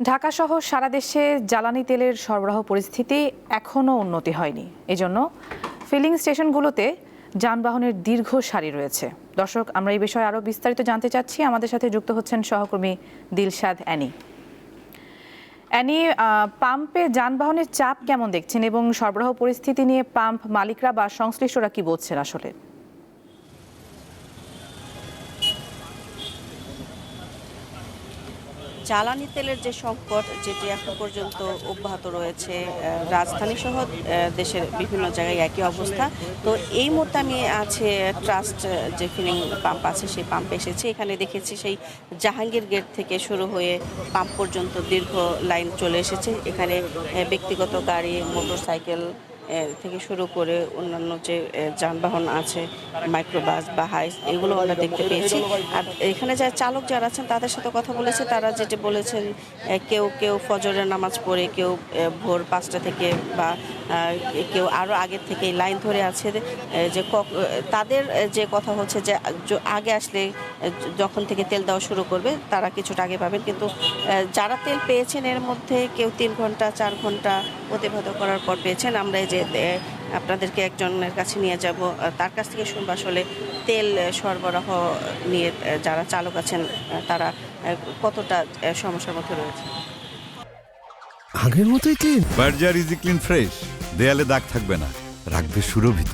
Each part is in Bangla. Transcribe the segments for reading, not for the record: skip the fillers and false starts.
ঢাকাসহ সারা দেশে জ্বালানি তেলের সরবরাহ পরিস্থিতি এখনও উন্নতি হয়নি। এজন্য ফিলিং স্টেশনগুলোতে যানবাহনের দীর্ঘ সারি রয়েছে। দর্শক, আমরা এই বিষয়ে আরও বিস্তারিত জানতে চাচ্ছি। আমাদের সাথে যুক্ত হচ্ছেন সহকর্মী দিলশাদ অ্যানি। অ্যানি, পাম্পে যানবাহনের চাপ কেমন দেখছেন এবং সরবরাহ পরিস্থিতি নিয়ে পাম্প মালিকরা বা সংশ্লিষ্টরা কি বলছেন আসলে? জ্বালানি তেলের যে সংকট যেটি এখন পর্যন্ত অব্যাহত রয়েছে, রাজধানী সহ দেশের বিভিন্ন জায়গায় একই অবস্থা। তো এই মুহূর্তে আমি আছে ট্রাস্ট যে ফিলিং পাম্প আছে সেই পাম্পে এসেছি। এখানে দেখেছি সেই জাহাঙ্গীর গেট থেকে শুরু হয়ে পাম্প পর্যন্ত দীর্ঘ লাইন চলে এসেছে। এখানে ব্যক্তিগত গাড়ি, মোটরসাইকেল থেকে শুরু করে অন্যান্য যে যানবাহন আছে, মাইক্রোবাস বা হাইস, এগুলো আমরা দেখতে পেয়েছি। আর এখানে যারা চালক যারা আছেন তাদের সাথে কথা বলেছে, তারা যেটি বলেছেন, কেউ কেউ ফজরের নামাজ পড়ে, কেউ ভোর 5টা থেকে বা কেউ আরও আগের থেকে লাইন ধরে আছে। যে তাদের যে কথা হচ্ছে যে আগে আসলে যখন থেকে তেল দেওয়া শুরু করবে তারা কিছুটা আগে পাবেন, কিন্তু যারা তেল পেয়েছেন এর মধ্যে কেউ 3 ঘন্টা 4 ঘন্টা অতিবাহিত করার পর পেয়েছেন। আমরা এই যে আপনাদেরকে একজনের কাছে নিয়ে যাব, তার কাছ থেকে শুনবো আসলে তেল সরবরাহ নিয়ে যারা চালক আছেন তারা কতটা সমস্যার মধ্যে রয়েছে। আগের মতোই clean. Berger easy clean fresh, দেয়ালে দাগ থাকবে না, রাখবে সুরভিত।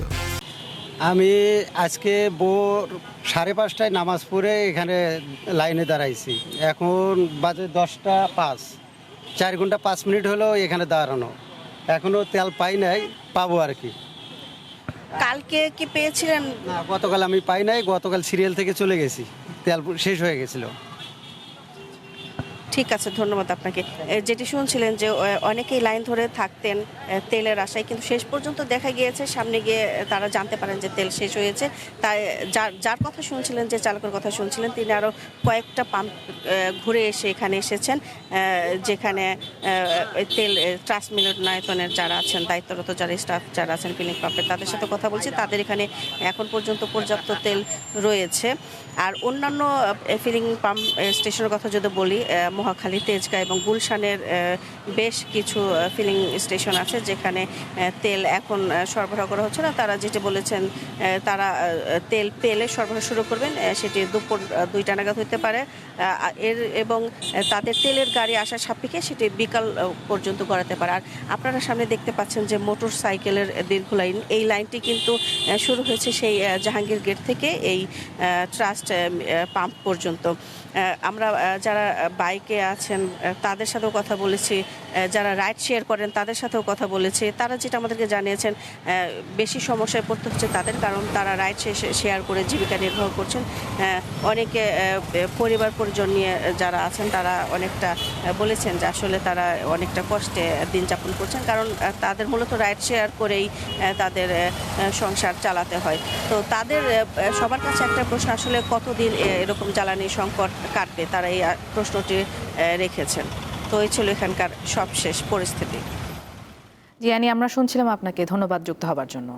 আমি আজকে ভোর 5:30টায় নামাজ পড়ে এখানে লাইনে দাঁড়াইছি। এখন বাজে 10টা 5, 4 ঘন্টা 5 মিনিট হলো এখানে দাঁড়ানো। এখনো তেল পাই নাই, পাবো আর কি। কালকে কি পেয়েছিলেন? না, গতকাল আমি পাই নাই। গতকাল সিরিয়াল থেকে চলে গেছি, তেল শেষ হয়ে গেছিল। ঠিক আছে, ধন্যবাদ আপনাকে। যেটি শুনছিলেন যে অনেকেই লাইন ধরে থাকতেন তেলের আশায়, কিন্তু শেষ পর্যন্ত দেখা গিয়েছে সামনে গিয়ে তারা জানতে পারেন যে তেল শেষ হয়েছে। তাই যার কথা শুনছিলেন, যে চালকের কথা শুনছিলেন, তিনি আরও কয়েকটা পাম্প ঘুরে এসে এখানে এসেছেন, যেখানে তেল ট্রাস্ট মিলনায়তনের যারা আছেন, দায়িত্বরত যারা স্টাফ যারা আছেন ফিলিং পাম্পের, তাদের সাথে কথা বলছি। তাদের এখানে এখন পর্যন্ত পর্যাপ্ত তেল রয়েছে। আর অন্যান্য ফিলিং পাম্প স্টেশনের কথা যদি বলি, মহাখালী, তেজগাঁ এবং গুলশানের বেশ কিছু ফিলিং স্টেশন আছে যেখানে তেল এখন সরবরাহ করা হচ্ছে না। তারা যেটি বলেছেন, তারা তেল পেলে সরবরাহ শুরু করবেন, সেটি দুপুর 2টা নাগাদ হতে পারে। এবং তাদের তেলের গাড়ি আসার সাপেক্ষে সেটি বিকাল পর্যন্ত করাতে পারে। আর আপনারা সামনে দেখতে পাচ্ছেন যে মোটর সাইকেলের দীর্ঘ লাইন, এই লাইনটি কিন্তু শুরু হয়েছে সেই জাহাঙ্গীর গেট থেকে এই ট্রাস্ট পাম্প পর্যন্ত। আমরা যারা বাইকে আছেন তাদের সাথেও কথা বলেছি, যারা রাইড শেয়ার করেন তাদের সাথেও কথা বলেছি। তারা যেটা আমাদেরকে জানিয়েছেন, বেশি সমস্যায় পড়তে হচ্ছে তাদের, কারণ তারা রাইড শেয়ার করে জীবিকা নির্বাহ করছেন। অনেকে পরিবার পরিজন নিয়ে যারা আছেন তারা অনেকটা বলেছেন যে আসলে তারা অনেকটা কষ্টে দিন যাপন করছেন, কারণ তাদের মূলত রাইড শেয়ার করেই তাদের সংসার চালাতে হয়। তো তাদের সবার কাছে একটা প্রশ্ন, আসলে কতদিন এরকম জ্বালানি সংকট কাটবে, তারা এই প্রশ্নটি রেখেছেন। তো এই ছিল এখানকার সবশেষ পরিস্থিতি। জি অ্যানি, আমরা শুনছিলাম আপনাকে। ধন্যবাদ যুক্ত হবার জন্য।